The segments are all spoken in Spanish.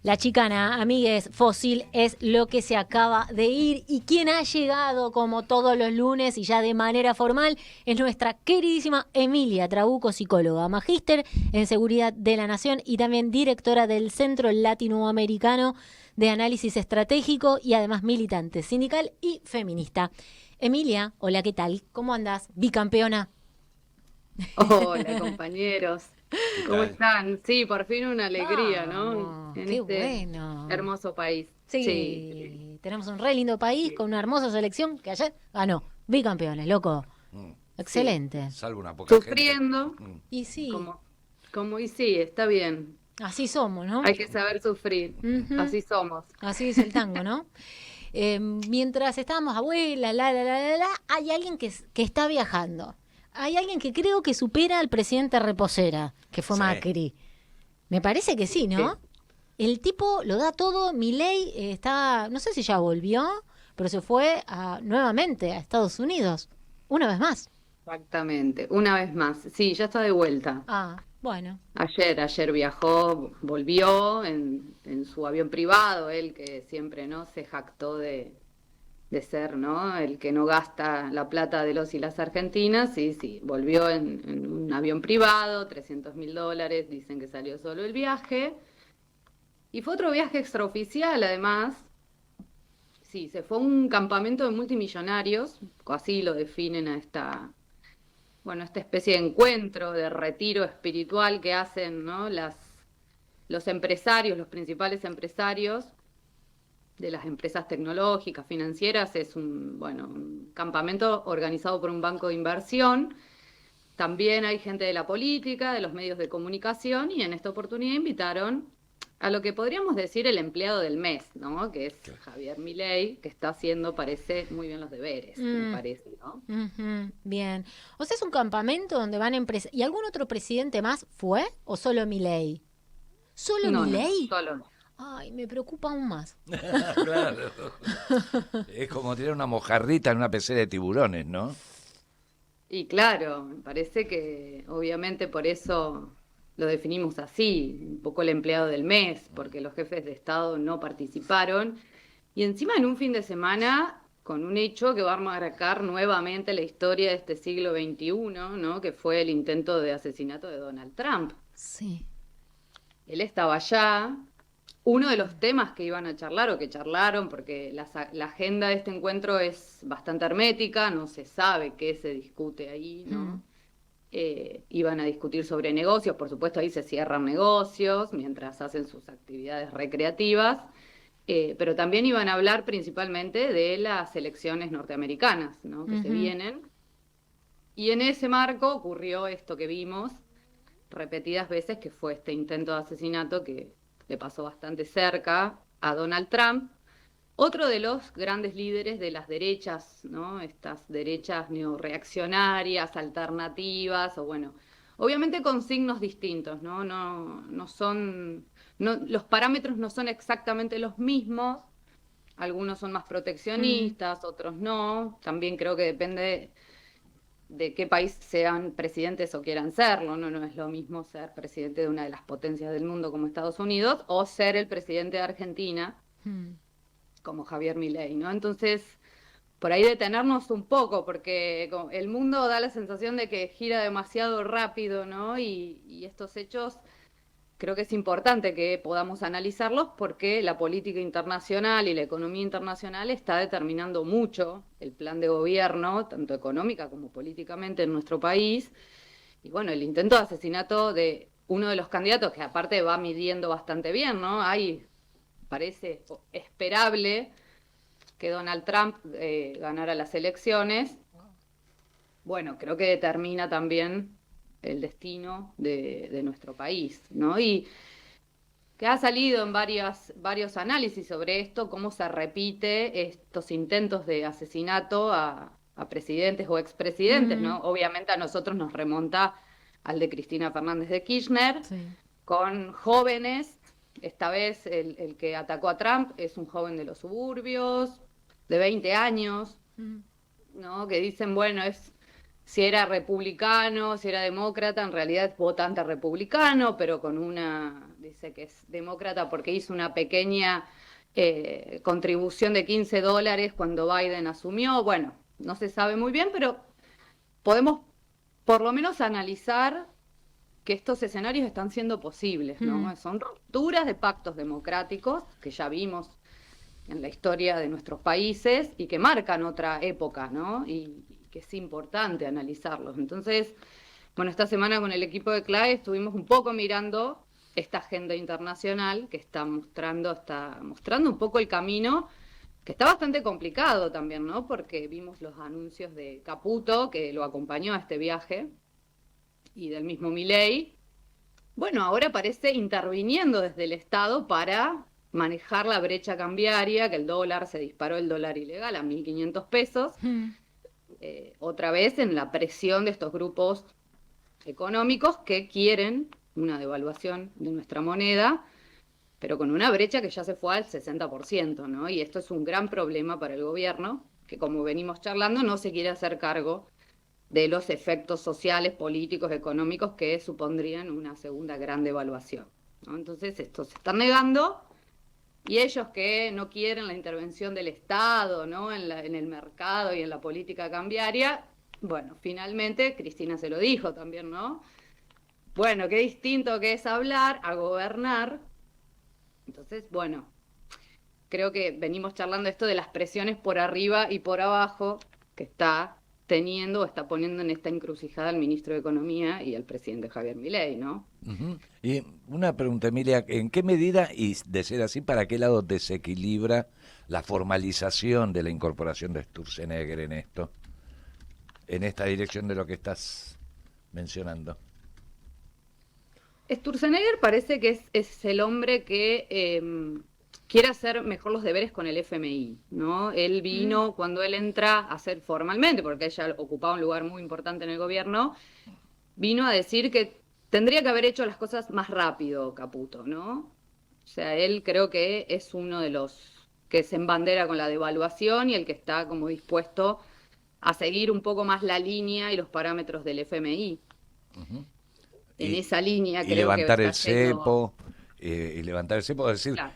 La chicana, amigues, Fósil es lo que se acaba de ir y quien ha llegado como todos los lunes y ya de manera formal es nuestra queridísima Emilia Trabuco, psicóloga, magíster en Seguridad de la Nación y también directora del Centro Latinoamericano de Análisis Estratégico y además militante sindical y feminista. Emilia, hola, ¿qué tal? ¿Cómo andás? Bicampeona. Hola, compañeros. ¿Qué ¿Cómo tal? están? Sí, por fin una alegría, ¿no? Vamos, En qué este bueno. hermoso país. Sí, Sí, tenemos un re lindo país con sí, una hermosa selección que ayer ganó. Bicampeones, loco. Mm, sí. Excelente. Salvo una poca gente. Sufriendo, Y sí, como, y sí, está bien. así somos, ¿no? Hay que saber sufrir. Ujú. Así somos. Así es el tango, ¿no? Mientras estábamos abuela, hay alguien que está viajando. Hay alguien que creo que supera al presidente Reposera, que fue Sí. Macri. Me parece que sí, Sí, ¿no? El tipo lo da todo. Milei está, no sé si ya volvió, pero se fue nuevamente a Estados Unidos. Una vez más. exactamente. Una vez más. Sí, ya está de vuelta. Ah, bueno. Ayer viajó, volvió en su avión privado, él que siempre, ¿no? Se jactó de ser, ¿no? El que no gasta la plata de los y las argentinas, sí, sí, volvió en un avión privado, $300.000, dicen que salió solo el viaje, y fue otro viaje extraoficial además, sí, se fue a un campamento de multimillonarios, así lo definen a esta especie de encuentro, de retiro espiritual que hacen, ¿no? Los empresarios, los principales empresarios de las empresas tecnológicas, financieras, es un campamento organizado por un banco de inversión. También hay gente de la política, de los medios de comunicación, y en esta oportunidad invitaron a lo que podríamos decir el empleado del mes, ¿no? Que es Javier Milei, que está haciendo, parece, muy bien los deberes, me Mm, parece, ¿no? ujú, bien. O sea, es un campamento donde van empresas. ¿Y algún otro presidente más fue? ¿O solo Milei? ¿Solo No, no, Milei? solo no. Ay, me preocupa aún más. Claro. Es como tirar una mojarrita en una pecera de tiburones, ¿no? Y claro, me parece que obviamente por eso lo definimos así, un poco el empleado del mes, porque los jefes de Estado no participaron. Y encima en un fin de semana con un hecho que va a marcar nuevamente la historia de este siglo XXI, ¿no? Que fue el intento de asesinato de Donald Trump. Sí. Él estaba allá. Uno de los temas que iban a charlar o que charlaron, porque la agenda de este encuentro es bastante hermética, no se sabe qué se discute ahí, Mm, ¿no? Iban a discutir sobre negocios, por supuesto ahí se cierran negocios mientras hacen sus actividades recreativas, pero también iban a hablar principalmente de las elecciones norteamericanas, ¿no? Que se ujú. vienen. Y en ese marco ocurrió esto que vimos repetidas veces, que fue este intento de asesinato que le pasó bastante cerca a Donald Trump, otro de los grandes líderes de las derechas, ¿no? Estas derechas neoreaccionarias, alternativas, o bueno, obviamente con signos distintos, ¿no? No son, no, los parámetros no son exactamente los mismos, algunos son más Mm, proteccionistas, otros no, también creo que depende de qué país sean presidentes o quieran serlo, ¿no? No es lo mismo ser presidente de una de las potencias del mundo como Estados Unidos o ser el presidente de Argentina mm. como Javier Milei, ¿no? Entonces, por ahí detenernos un poco, porque el mundo da la sensación de que gira demasiado rápido, ¿no? Y estos hechos creo que es importante que podamos analizarlos porque la política internacional y la economía internacional está determinando mucho el plan de gobierno, tanto económica como políticamente en nuestro país. Y bueno, el intento de asesinato de uno de los candidatos, que aparte va midiendo bastante bien, ¿no? Parece esperable que Donald Trump ganara las elecciones. Bueno, creo que determina también el destino de nuestro país, ¿no? Y que ha salido en varios análisis sobre esto, cómo se repite estos intentos de asesinato a presidentes o expresidentes, Ujú, ¿no? Obviamente a nosotros nos remonta al de Cristina Fernández de Kirchner, sí. con jóvenes. Esta vez el que atacó a Trump es un joven de los suburbios, de 20 años, Mm, ¿no? Que dicen, bueno, si era republicano, si era demócrata, en realidad es votante republicano, pero con una dice que es demócrata porque hizo una pequeña contribución de $15 cuando Biden asumió. Bueno, no se sabe muy bien, pero podemos por lo menos analizar que estos escenarios están siendo posibles, ¿no? Son rupturas de pactos democráticos que ya vimos en la historia de nuestros países y que marcan otra época, ¿no? Y que es importante analizarlos. Entonces, bueno, esta semana con el equipo de CLAE estuvimos un poco mirando esta agenda internacional que está mostrando un poco el camino, que está bastante complicado también, ¿no? Porque vimos los anuncios de Caputo, que lo acompañó a este viaje, y del mismo Milei. Bueno, ahora parece interviniendo desde el Estado para manejar la brecha cambiaria, que el dólar se disparó, el dólar ilegal a 1.500 pesos, otra vez en la presión de estos grupos económicos que quieren una devaluación de nuestra moneda, pero con una brecha que ya se fue al 60%, ¿no? Y esto es un gran problema para el gobierno, que como venimos charlando, no se quiere hacer cargo de los efectos sociales, políticos, económicos que supondrían una segunda gran devaluación, ¿no? Entonces, estos se están negando, y ellos que no quieren la intervención del Estado, ¿no? en el mercado y en la política cambiaria, bueno, finalmente, Cristina se lo dijo también, ¿no? Bueno, qué distinto que es hablar a gobernar. Entonces, bueno, creo que venimos charlando esto de las presiones por arriba y por abajo que está teniendo o está poniendo en esta encrucijada el ministro de Economía y el presidente Javier Milei, ¿no? Uh-huh. Y una pregunta, Emilia, ¿en qué medida, y de ser así, para qué lado desequilibra la formalización de la incorporación de Sturzenegger en esto, en esta dirección de lo que estás mencionando? Sturzenegger parece que es el hombre que quiere hacer mejor los deberes con el FMI, ¿no? Él vino, cuando él entra a hacer formalmente, porque ella ocupaba un lugar muy importante en el gobierno, vino a decir que tendría que haber hecho las cosas más rápido, Caputo, ¿no? O sea, él creo que es uno de los que se embandera con la devaluación y el que está como dispuesto a seguir un poco más la línea y los parámetros del FMI. Uh-huh. En esa línea creo levantar que el cepo, y levantar el cepo, es decir, claro,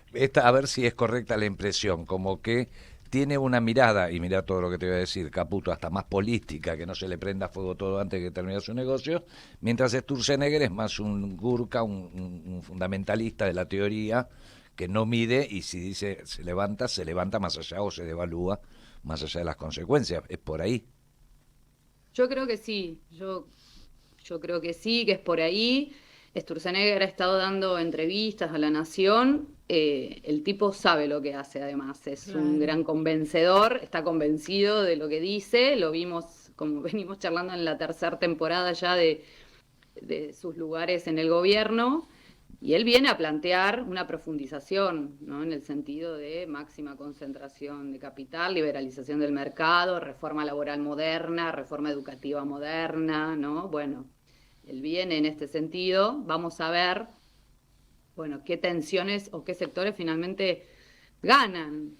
a ver si es correcta la impresión, como que tiene una mirada, y mira todo lo que te voy a decir, Caputo, hasta más política, que no se le prenda fuego todo antes de que termine su negocio, mientras Sturzenegger es más un gurka, un fundamentalista de la teoría, que no mide, y si dice se levanta más allá o se devalúa más allá de las consecuencias. ¿Es por ahí? Yo creo que sí, yo creo que sí, que es por ahí. Sturzenegger ha estado dando entrevistas a La Nación. El tipo sabe lo que hace, además. Es un gran convencedor, está convencido de lo que dice. Lo vimos, como venimos charlando en la tercera temporada ya de sus lugares en el gobierno. Y él viene a plantear una profundización, ¿no? En el sentido de máxima concentración de capital, liberalización del mercado, reforma laboral moderna, reforma educativa moderna, ¿no? Bueno, él viene en este sentido. Vamos a ver, bueno, qué tensiones o qué sectores finalmente ganan.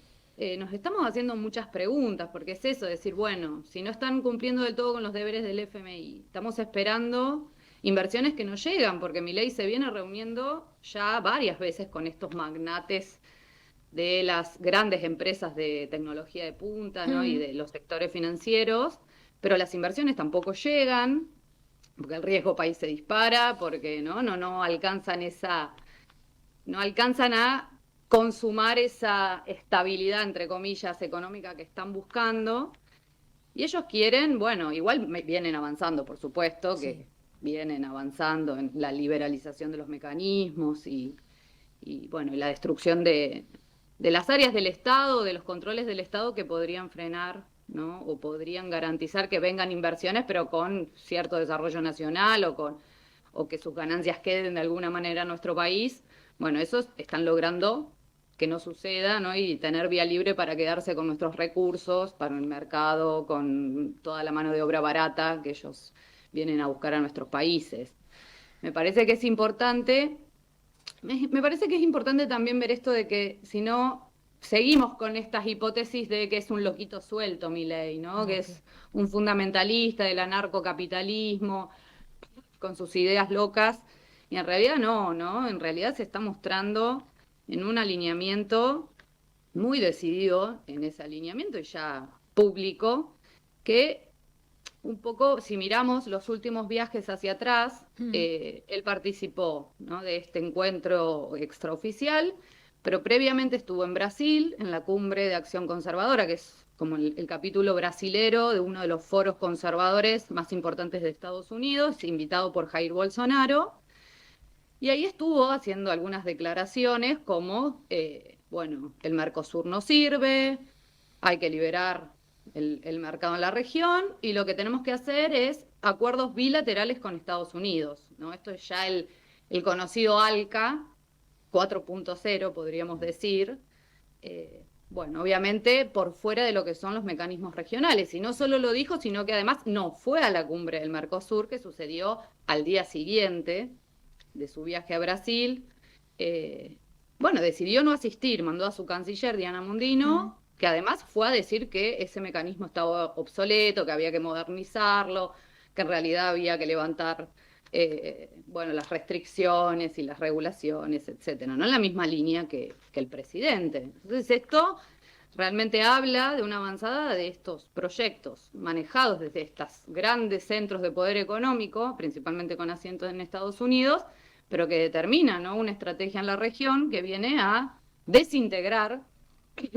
Nos estamos haciendo muchas preguntas, porque es eso, decir, bueno, si no están cumpliendo del todo con los deberes del FMI, estamos esperando inversiones que no llegan, porque Milei se viene reuniendo ya varias veces con estos magnates de las grandes empresas de tecnología de punta, ¿no? Y de los sectores financieros, pero las inversiones tampoco llegan, porque el riesgo país se dispara, porque no alcanzan a consumar esa estabilidad, entre comillas, económica que están buscando. Y ellos quieren, bueno, igual vienen avanzando, por supuesto, que vienen avanzando en la liberalización de los mecanismos y bueno, y la destrucción de las áreas del Estado, de los controles del Estado que podrían frenar, ¿no? O podrían garantizar que vengan inversiones, pero con cierto desarrollo nacional o que sus ganancias queden de alguna manera en nuestro país. Bueno, esos están logrando que no suceda, ¿no? Y tener vía libre para quedarse con nuestros recursos, para el mercado, con toda la mano de obra barata que ellos vienen a buscar a nuestros países. Me parece que es importante también ver esto de que si no seguimos con estas hipótesis de que es un loquito suelto Milei, ¿no? Okay. Que es un fundamentalista del anarcocapitalismo con sus ideas locas y en realidad no, en realidad se está mostrando en un alineamiento muy decidido, en ese alineamiento ya público, que un poco, si miramos los últimos viajes hacia atrás, él participó, ¿no?, de este encuentro extraoficial, pero previamente estuvo en Brasil, en la Cumbre de Acción Conservadora, que es como el capítulo brasilero de uno de los foros conservadores más importantes de Estados Unidos, invitado por Jair Bolsonaro, y ahí estuvo haciendo algunas declaraciones como, bueno, el Mercosur no sirve, hay que liberar el mercado en la región, y lo que tenemos que hacer es acuerdos bilaterales con Estados Unidos, ¿no? Esto es ya el conocido ALCA 4.0, podríamos decir, bueno, obviamente por fuera de lo que son los mecanismos regionales, y no solo lo dijo, sino que además no fue a la cumbre del Mercosur, que sucedió al día siguiente de su viaje a Brasil. Bueno, decidió no asistir, mandó a su canciller Diana Mondino, que además fue a decir que ese mecanismo estaba obsoleto, que había que modernizarlo, que en realidad había que levantar bueno, las restricciones y las regulaciones, etcétera, no en la misma línea que el presidente. Entonces esto realmente habla de una avanzada de estos proyectos manejados desde estos grandes centros de poder económico, principalmente con asientos en Estados Unidos, pero que determina, ¿no?, una estrategia en la región que viene a desintegrar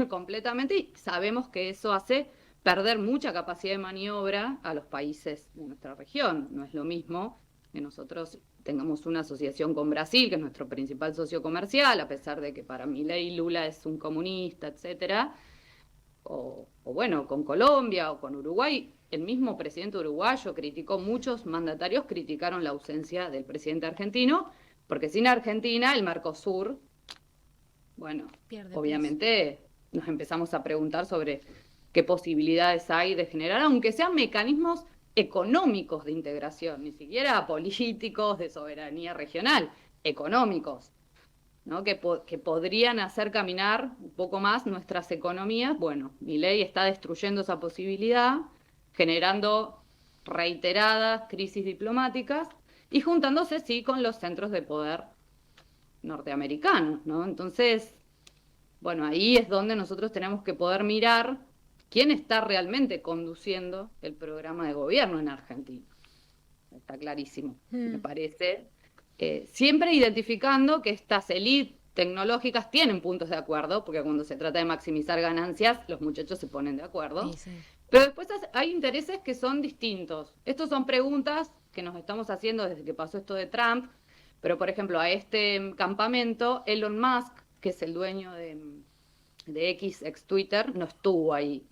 completamente, y sabemos que eso hace perder mucha capacidad de maniobra a los países de nuestra región. No es lo mismo que nosotros tengamos una asociación con Brasil, que es nuestro principal socio comercial, a pesar de que para Milei Lula es un comunista, etcétera, o bueno, con Colombia o con Uruguay. El mismo presidente uruguayo criticó, muchos mandatarios criticaron la ausencia del presidente argentino, porque sin Argentina el Mercosur, bueno, obviamente nos empezamos a preguntar sobre qué posibilidades hay de generar, aunque sean mecanismos económicos de integración, ni siquiera políticos de soberanía regional, económicos, ¿no?, que podrían hacer caminar un poco más nuestras economías. Bueno, Milei está destruyendo esa posibilidad, generando reiteradas crisis diplomáticas y juntándose, sí, con los centros de poder norteamericanos, ¿no? Entonces, bueno, ahí es donde nosotros tenemos que poder mirar quién está realmente conduciendo el programa de gobierno en Argentina. Está clarísimo, me parece. Siempre identificando que estas élites tecnológicas tienen puntos de acuerdo, porque cuando se trata de maximizar ganancias, los muchachos se ponen de acuerdo. Sí. Pero después hay intereses que son distintos. Estas son preguntas que nos estamos haciendo desde que pasó esto de Trump, pero por ejemplo, a este campamento, Elon Musk, que es el dueño de X, ex Twitter, no estuvo ahí.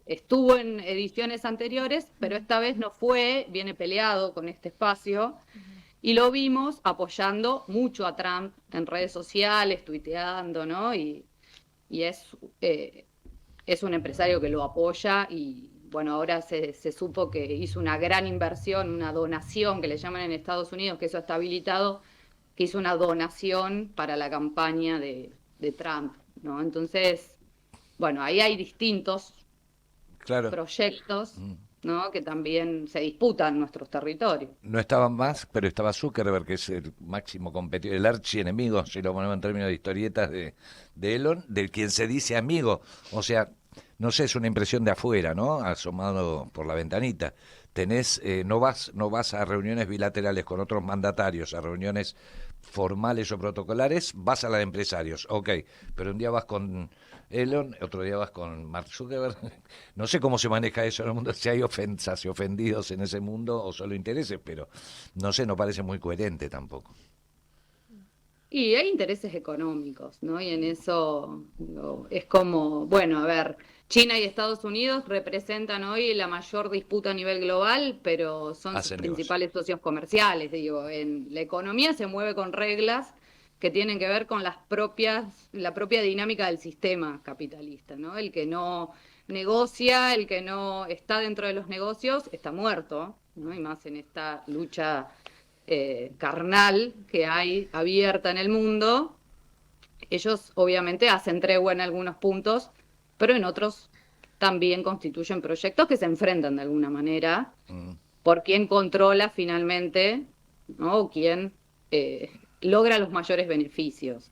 Estuvo en ediciones anteriores, pero esta vez no fue, viene peleado con este espacio, y lo vimos apoyando mucho a Trump en redes sociales, tuiteando, ¿no? Y es un empresario que lo apoya, y bueno, ahora se supo que hizo una gran inversión, una donación que le llaman en Estados Unidos, que eso está habilitado, que hizo una donación para la campaña de Trump, ¿no? Entonces, bueno, ahí hay distintos proyectos, ¿no?, que también se disputan nuestros territorios. No estaban más, pero estaba Zuckerberg, que es el máximo competidor, el archienemigo, si lo ponemos en términos de historietas, de Elon, del quien se dice amigo. O sea, no sé, es una impresión de afuera, ¿no?, asomado por la ventanita. No vas a reuniones bilaterales con otros mandatarios, a reuniones formales o protocolares, vas a la de empresarios, ok, pero un día vas con Elon, otro día vas con Mark Zuckerberg. No sé cómo se maneja eso en el mundo, si hay ofensas y ofendidos en ese mundo o solo intereses, pero no sé, no parece muy coherente tampoco. Y hay intereses económicos, ¿no? Y en eso es como, bueno, a ver, China y Estados Unidos representan hoy la mayor disputa a nivel global, pero son sus principales socios comerciales. Digo, en la economía se mueve con reglas que tienen que ver con la propia dinámica del sistema capitalista, ¿no? El que no negocia, el que no está dentro de los negocios, está muerto, ¿no? Y más en esta lucha carnal que hay abierta en el mundo. Ellos obviamente hacen tregua en algunos puntos, pero en otros también constituyen proyectos que se enfrentan de alguna manera por quién controla finalmente, ¿no?, o quién logra los mayores beneficios.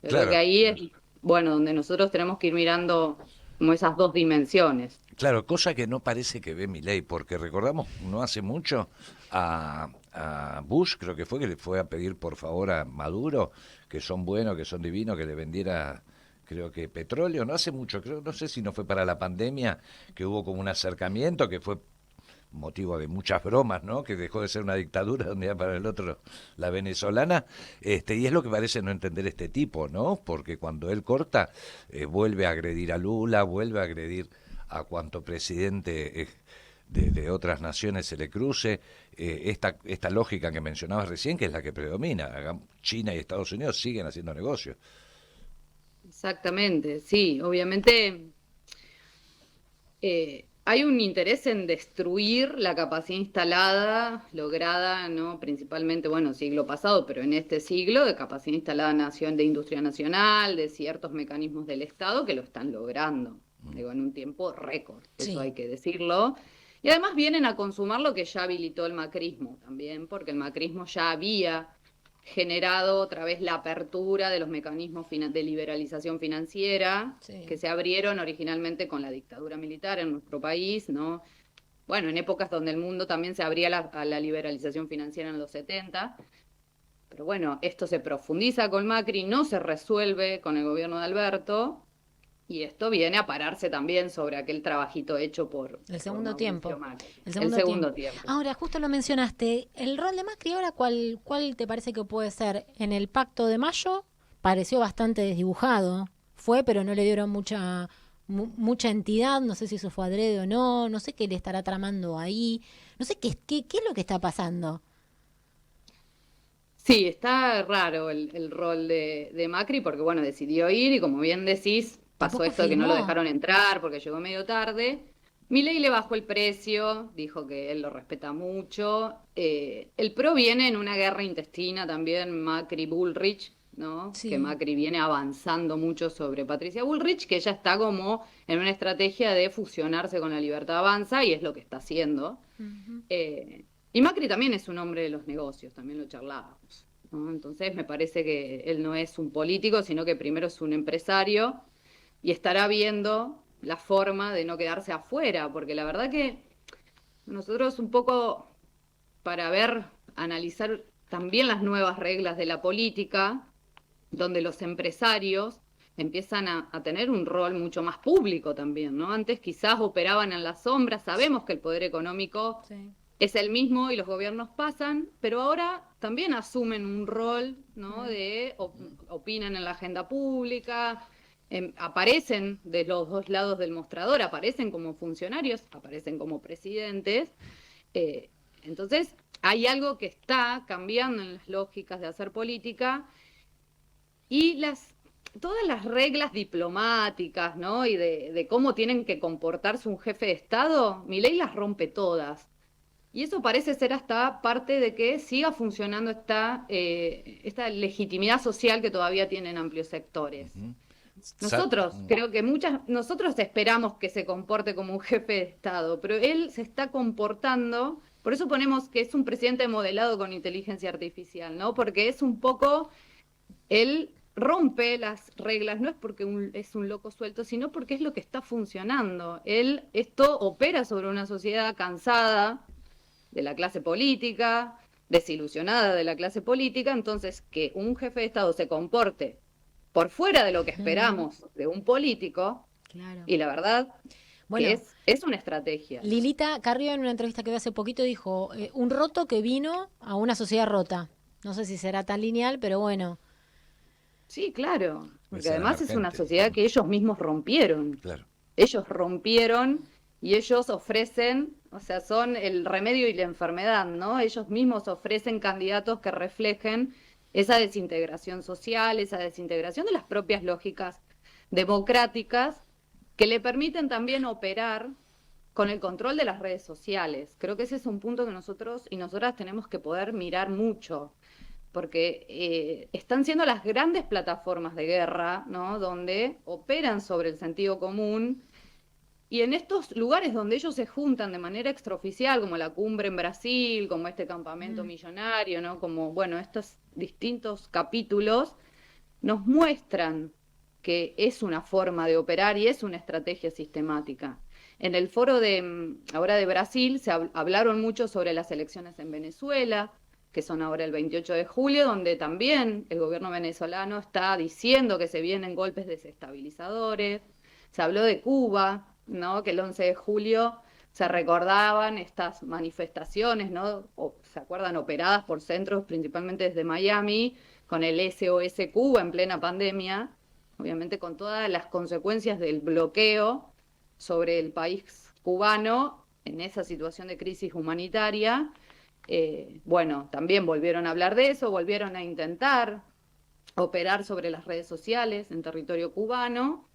Yo creo Claro. que ahí es, bueno, donde nosotros tenemos que ir mirando como esas dos dimensiones. Claro, cosa que no parece que ve Milei, porque recordamos no hace mucho a Bush, creo que le fue a pedir por favor a Maduro, que son buenos, que son divinos, que le vendiera, creo que petróleo, no hace mucho, creo, no sé si no fue para la pandemia, que hubo como un acercamiento, que fue motivo de muchas bromas, ¿no? Que dejó de ser una dictadura de un día para el otro la venezolana, y es lo que parece no entender este tipo, ¿no? Porque cuando él corta, vuelve a agredir a Lula, vuelve a agredir a cuanto presidente de otras naciones se le cruce, esta lógica que mencionabas recién, que es la que predomina. China y Estados Unidos siguen haciendo negocios. Exactamente, sí, obviamente hay un interés en destruir la capacidad instalada, lograda, ¿no? Principalmente, bueno, siglo pasado, pero en este siglo, de capacidad instalada de industria nacional, de ciertos mecanismos del Estado que lo están logrando, digo, en un tiempo récord, Sí. eso hay que decirlo. Y además vienen a consumar lo que ya habilitó el macrismo también, porque el macrismo ya había generado otra vez la apertura de los mecanismos de liberalización financiera, Sí. que se abrieron originalmente con la dictadura militar en nuestro país, ¿no? Bueno, en épocas donde el mundo también se abría a la liberalización financiera en los 70, pero bueno, esto se profundiza con Macri, no se resuelve con el gobierno de Alberto, y esto viene a pararse también sobre aquel trabajito hecho por segundo Mauricio tiempo. Macri. El El segundo tiempo. Ahora, justo lo mencionaste, el rol de Macri ahora, ¿cuál te parece que puede ser? En el Pacto de Mayo pareció bastante desdibujado. Fue, pero no le dieron mucha entidad, no sé si eso fue adrede o no sé qué le estará tramando ahí, no sé qué es lo que está pasando. Sí, está raro el rol de Macri porque, bueno, decidió ir y como bien decís, pasó Tampoco esto de que no lo firmó. dejaron entrar porque llegó medio tarde. Milei le bajó el precio, dijo que él lo respeta mucho. El PRO viene en una guerra intestina también, Macri-Bullrich, ¿no? Que Sí. Macri viene avanzando mucho sobre Patricia Bullrich, que ella está como en una estrategia de fusionarse con la Libertad Avanza y es lo que está haciendo. Ujú. Y Macri también es un hombre de los negocios, también lo charlábamos, ¿no? Entonces me parece que él no es un político, sino que primero es un empresario y estará viendo la forma de no quedarse afuera, porque la verdad que nosotros un poco para analizar también las nuevas reglas de la política, donde los empresarios empiezan a tener un rol mucho más público también, ¿no? Antes quizás operaban en las sombras, sabemos que el poder económico Sí. es el mismo y los gobiernos pasan, pero ahora también asumen un rol, ¿no? Opinan en la agenda pública, aparecen de los dos lados del mostrador, aparecen como funcionarios, aparecen como presidentes. eh, entonces, hay algo que está cambiando en las lógicas de hacer política y todas las reglas diplomáticas, ¿no? Y de cómo tienen que comportarse un jefe de Estado, Milei las rompe todas. Y eso parece ser hasta parte de que siga funcionando esta legitimidad social que todavía tienen amplios sectores. Ujú. Creo que nosotros esperamos que se comporte como un jefe de Estado, pero él se está comportando, por eso ponemos que es un presidente modelado con inteligencia artificial, ¿no? Porque es un poco, él rompe las reglas, no es porque es un loco suelto, sino porque es lo que está funcionando. Esto opera sobre una sociedad cansada de la clase política, desilusionada de la clase política, entonces que un jefe de Estado se comporte por fuera de lo que esperamos de un político, Claro. y la verdad Bueno, que es una estrategia. Lilita Carrió en una entrevista que vi hace poquito dijo, un roto que vino a una sociedad rota. No sé si será tan lineal, pero bueno. Sí, claro, porque Esa era además es una emergente. sociedad que ellos mismos rompieron. Claro. Ellos rompieron y ellos ofrecen, o sea, son el remedio y la enfermedad, ¿no? Ellos mismos ofrecen candidatos que reflejen esa desintegración social, esa desintegración de las propias lógicas democráticas que le permiten también operar con el control de las redes sociales. Creo que ese es un punto que nosotros y nosotras tenemos que poder mirar mucho, porque están siendo las grandes plataformas de guerra, ¿no? Donde operan sobre el sentido común. Y en estos lugares donde ellos se juntan de manera extraoficial, como la cumbre en Brasil, como este campamento millonario, ¿no? Como, bueno, distintos capítulos nos muestran que es una forma de operar y es una estrategia sistemática. En el foro ahora de Brasil se hablaron mucho sobre las elecciones en Venezuela, que son ahora el 28 de julio, donde también el gobierno venezolano está diciendo que se vienen golpes desestabilizadores. Se habló de Cuba, ¿no? Que el 11 de julio se recordaban estas manifestaciones, ¿no? ¿Se acuerdan? Operadas por centros, principalmente desde Miami, con el SOS Cuba en plena pandemia, obviamente con todas las consecuencias del bloqueo sobre el país cubano en esa situación de crisis humanitaria. Bueno, también volvieron a hablar de eso, volvieron a intentar operar sobre las redes sociales en territorio cubano.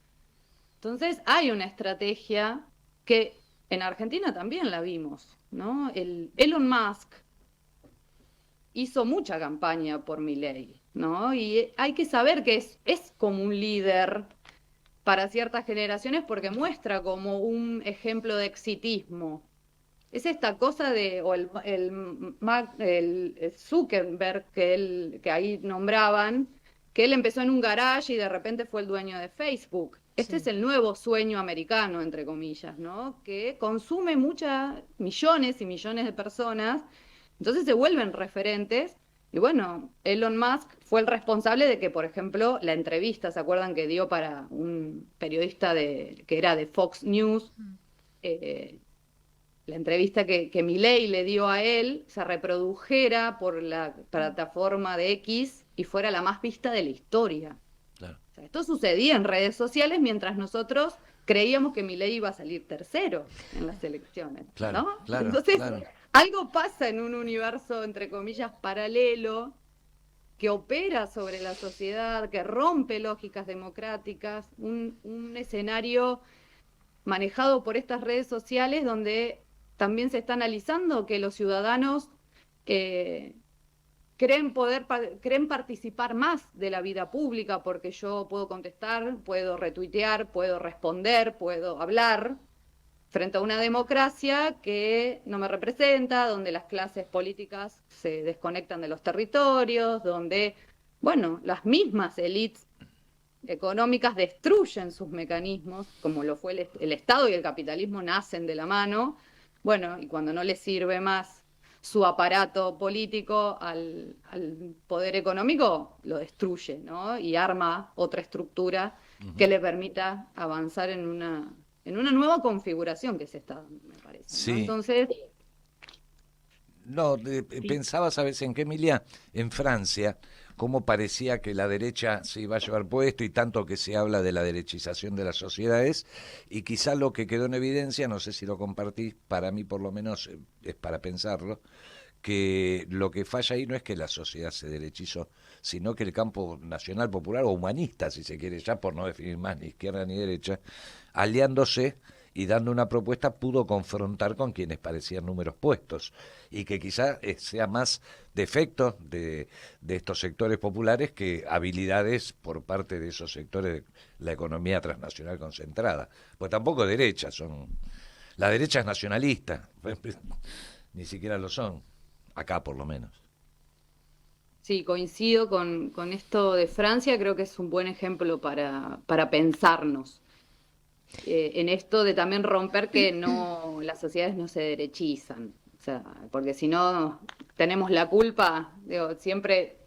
Entonces hay una estrategia que en Argentina también la vimos, ¿no? Elon Musk hizo mucha campaña por Milei, ¿no? Y hay que saber que es como un líder para ciertas generaciones porque muestra como un ejemplo de exitismo. Es esta cosa o el Zuckerberg que ahí nombraban, que él empezó en un garage y de repente fue el dueño de Facebook. Este es el nuevo sueño americano, entre comillas, ¿no? Que consume millones y millones de personas, entonces se vuelven referentes. Y bueno, Elon Musk fue el responsable de que, por ejemplo, la entrevista, ¿se acuerdan que dio para un periodista que era de Fox News? La entrevista que Milei le dio a él se reprodujera por la plataforma de X y fuera la más vista de la historia. Claro. O sea, esto sucedía en redes sociales mientras nosotros creíamos que Milei iba a salir tercero en las elecciones, claro, ¿no? Claro, entonces, claro. Algo pasa en un universo, entre comillas, paralelo, que opera sobre la sociedad, que rompe lógicas democráticas, un escenario manejado por estas redes sociales donde también se está analizando que los ciudadanos creen participar más de la vida pública porque yo puedo contestar, puedo retuitear, puedo responder, puedo hablar, frente a una democracia que no me representa, donde las clases políticas se desconectan de los territorios, donde, bueno, las mismas élites económicas destruyen sus mecanismos, como lo fue el Estado y el capitalismo nacen de la mano. Bueno, y cuando no le sirve más su aparato político al poder económico, lo destruye, ¿no? Y arma otra estructura que le permita avanzar en una nueva configuración que se está dando, me parece, ¿no? Sí. Entonces... No, pensaba, ¿sabes en qué, Emilia? En Francia, cómo parecía que la derecha se iba a llevar puesto y tanto que se habla de la derechización de las sociedades, y quizá lo que quedó en evidencia, no sé si lo compartís, para mí por lo menos es para pensarlo, que lo que falla ahí no es que la sociedad se derechizó, sino que el campo nacional popular o humanista, si se quiere, ya por no definir más ni izquierda ni derecha, aliándose y dando una propuesta pudo confrontar con quienes parecían números puestos, y que quizá sea más defecto de estos sectores populares que habilidades por parte de esos sectores de la economía transnacional concentrada. Pues tampoco derecha, la derecha es nacionalista, ni siquiera lo son, acá por lo menos. Sí, coincido con esto de Francia, creo que es un buen ejemplo para pensarnos. En esto de también romper que las sociedades no se derechizan, o sea, porque si no tenemos la culpa, digo, siempre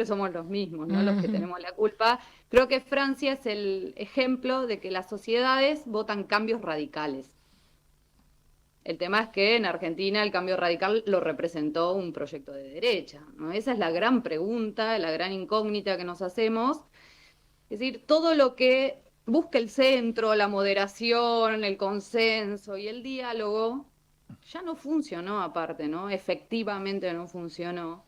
somos los mismos, ¿no? Los que tenemos la culpa. Creo que Francia es el ejemplo de que las sociedades votan cambios radicales. El tema es que en Argentina el cambio radical lo representó un proyecto de derecha, ¿no? Esa es la gran pregunta, la gran incógnita que nos hacemos. Es decir, todo lo que busca el centro, la moderación, el consenso y el diálogo, ya no funcionó aparte, ¿no? Efectivamente no funcionó.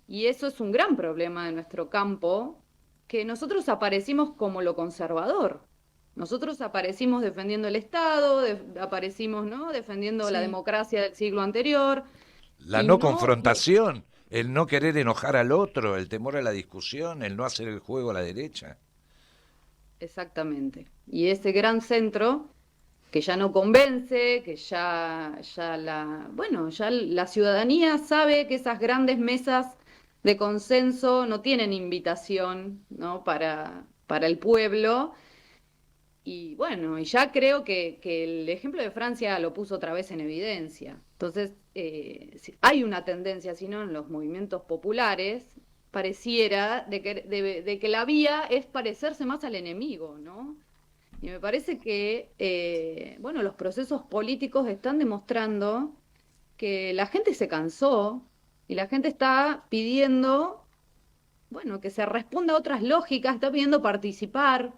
Y eso es un gran problema de nuestro campo, que nosotros aparecimos como lo conservador. Nosotros aparecimos defendiendo el Estado, aparecimos, ¿no? Defendiendo la democracia del siglo anterior. La no confrontación, el no querer enojar al otro, el temor a la discusión, el no hacer el juego a la derecha. Exactamente. Y ese gran centro que ya no convence, que ya la ciudadanía sabe que esas grandes mesas de consenso, no tienen invitación, ¿no? para el pueblo. Y bueno, y ya creo que el ejemplo de Francia lo puso otra vez en evidencia. Entonces, hay una tendencia, si no, en los movimientos populares, pareciera de que la vía es parecerse más al enemigo, ¿no? Y me parece que, bueno, los procesos políticos están demostrando que la gente se cansó y la gente está pidiendo, bueno, que se responda a otras lógicas, está pidiendo participar,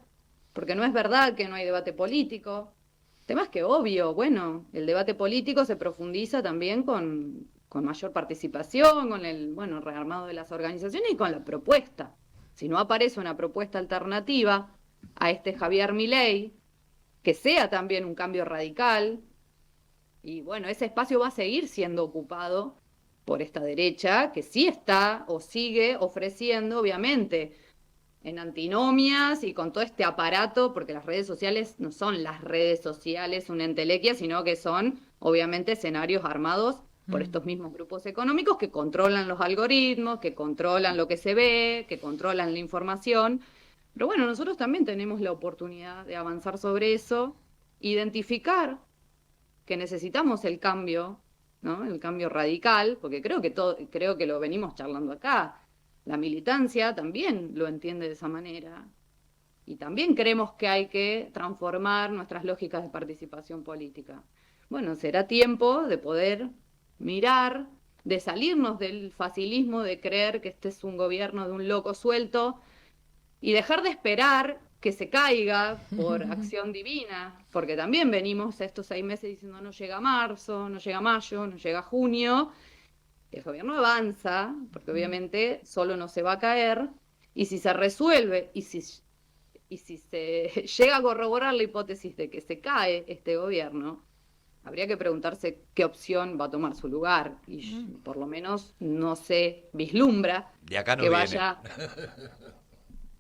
porque no es verdad que no hay debate político. El tema es que, obvio, bueno, el debate político se profundiza también con mayor participación, con el, bueno, rearmado de las organizaciones y con la propuesta. Si no aparece una propuesta alternativa a este Javier Milei, que sea también un cambio radical, y bueno, ese espacio va a seguir siendo ocupado por esta derecha, que sí está o sigue ofreciendo, obviamente, en antinomias y con todo este aparato, porque las redes sociales no son las redes sociales, una entelequia, sino que son, obviamente, escenarios armados por estos mismos grupos económicos que controlan los algoritmos, que controlan lo que se ve, que controlan la información. Pero bueno, nosotros también tenemos la oportunidad de avanzar sobre eso, identificar que necesitamos el cambio, ¿no? El cambio radical, porque creo que lo venimos charlando acá. La militancia también lo entiende de esa manera. Y también creemos que hay que transformar nuestras lógicas de participación política. Bueno, será tiempo de poder mirar, de salirnos del facilismo de creer que este es un gobierno de un loco suelto y dejar de esperar que se caiga por acción divina, porque también venimos a estos 6 meses diciendo no llega marzo, no llega mayo, no llega junio. El gobierno avanza, porque obviamente solo no se va a caer, y si se resuelve, y si se llega a corroborar la hipótesis de que se cae este gobierno, habría que preguntarse qué opción va a tomar su lugar, y por lo menos no se vislumbra de acá no que viene. vaya...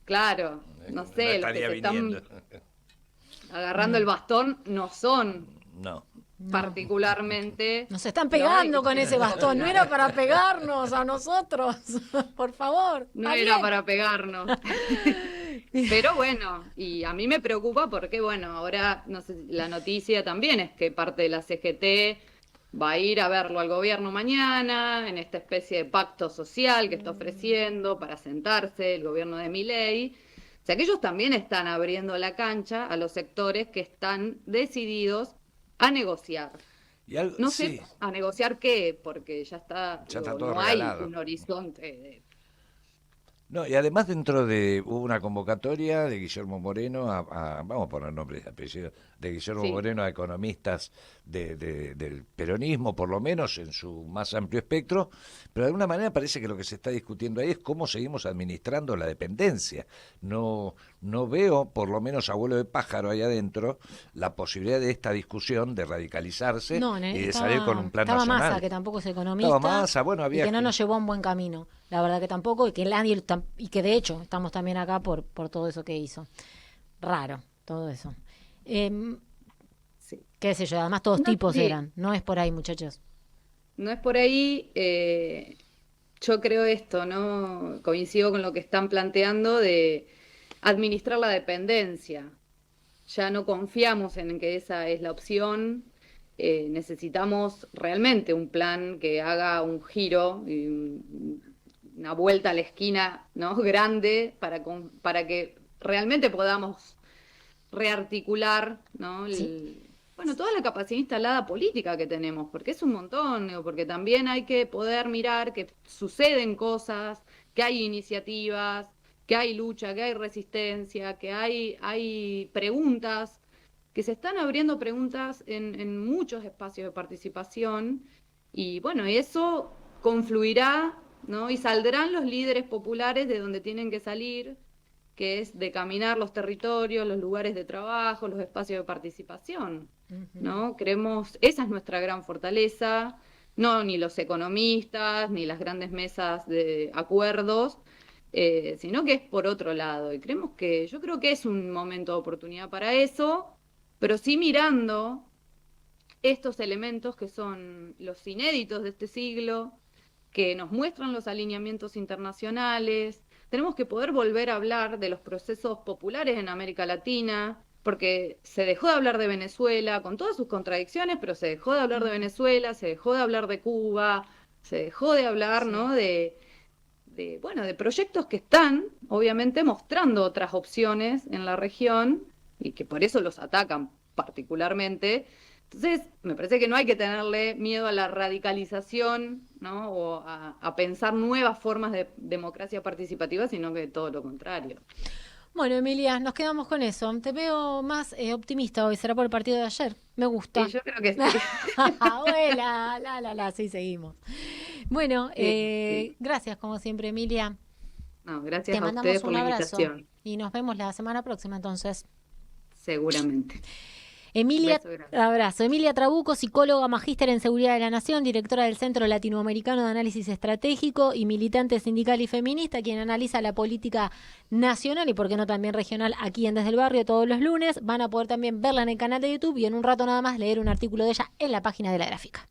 Claro, no sé, no los que se viniendo. están agarrando el bastón no son No. particularmente... Nos están pegando ¿no? con ese bastón, no era para pegarnos a nosotros, por favor. No era para pegarnos. Pero bueno, y a mí me preocupa porque, bueno, ahora no sé, la noticia también es que parte de la CGT va a ir a verlo al gobierno mañana, en esta especie de pacto social que está ofreciendo para sentarse el gobierno de Milei. O sea que ellos también están abriendo la cancha a los sectores que están decididos a negociar. No sé sí. a negociar qué, porque ya está todo no hay regalado. un horizonte de... No, y además hubo una convocatoria de Guillermo Moreno vamos a poner nombres y apellidos, de Guillermo Sí. Moreno a economistas del peronismo, por lo menos en su más amplio espectro, pero de alguna manera parece que lo que se está discutiendo ahí es cómo seguimos administrando la dependencia. No veo, por lo menos abuelo de pájaro ahí adentro, la posibilidad de esta discusión de radicalizarse y de salir con un plan estaba nacional. Massa, que tampoco es economista, Estaba Massa, bueno, había y que no nos llevó a un buen camino. La verdad que tampoco, y que de hecho estamos también acá por todo eso que hizo. Raro, todo eso. Sí. Qué sé yo, además todos No, tipos sí. eran. No es por ahí, muchachos. No es por ahí. Yo creo esto, ¿no? Coincido con lo que están planteando de administrar la dependencia. Ya no confiamos en que esa es la opción. Necesitamos realmente un plan que haga un giro y una vuelta a la esquina, ¿no? Grande para que realmente podamos rearticular, ¿no? Sí. Bueno, toda la capacidad instalada política que tenemos, porque es un montón, digo, porque también hay que poder mirar que suceden cosas, que hay iniciativas, que hay lucha, que hay resistencia, que hay preguntas, que se están abriendo preguntas en muchos espacios de participación, y bueno, eso confluirá, ¿no? Y saldrán los líderes populares de donde tienen que salir, que es de caminar los territorios, los lugares de trabajo, los espacios de participación, ¿no? Creemos, esa es nuestra gran fortaleza, no ni los economistas, ni las grandes mesas de acuerdos, sino que es por otro lado. Y yo creo que es un momento de oportunidad para eso, pero sí mirando estos elementos que son los inéditos de este siglo, que nos muestran los alineamientos internacionales. Tenemos que poder volver a hablar de los procesos populares en América Latina, porque se dejó de hablar de Venezuela, con todas sus contradicciones, pero se dejó de hablar de Venezuela, se dejó de hablar de Cuba, se dejó de hablar, ¿no?, de proyectos que están, obviamente, mostrando otras opciones en la región y que por eso los atacan particularmente. Entonces, me parece que no hay que tenerle miedo a la radicalización, ¿no?, o a pensar nuevas formas de democracia participativa, sino que todo lo contrario. Bueno, Emilia, nos quedamos con eso. Te veo más optimista hoy. ¿Será por el partido de ayer? Me gusta. Sí, yo creo que sí. Sí, seguimos. Bueno, sí. Gracias como siempre, Emilia. No, gracias Te a ustedes mandamos por un la abrazo invitación. y nos vemos la semana próxima entonces. Seguramente. Emilia, Un beso grande. abrazo. Emilia Trabuco, psicóloga, magíster en Seguridad de la Nación, directora del Centro Latinoamericano de Análisis Estratégico y militante sindical y feminista, quien analiza la política nacional y por qué no también regional aquí en Desde el Barrio todos los lunes. Van a poder también verla en el canal de YouTube y en un rato nada más leer un artículo de ella en la página de La Gráfica.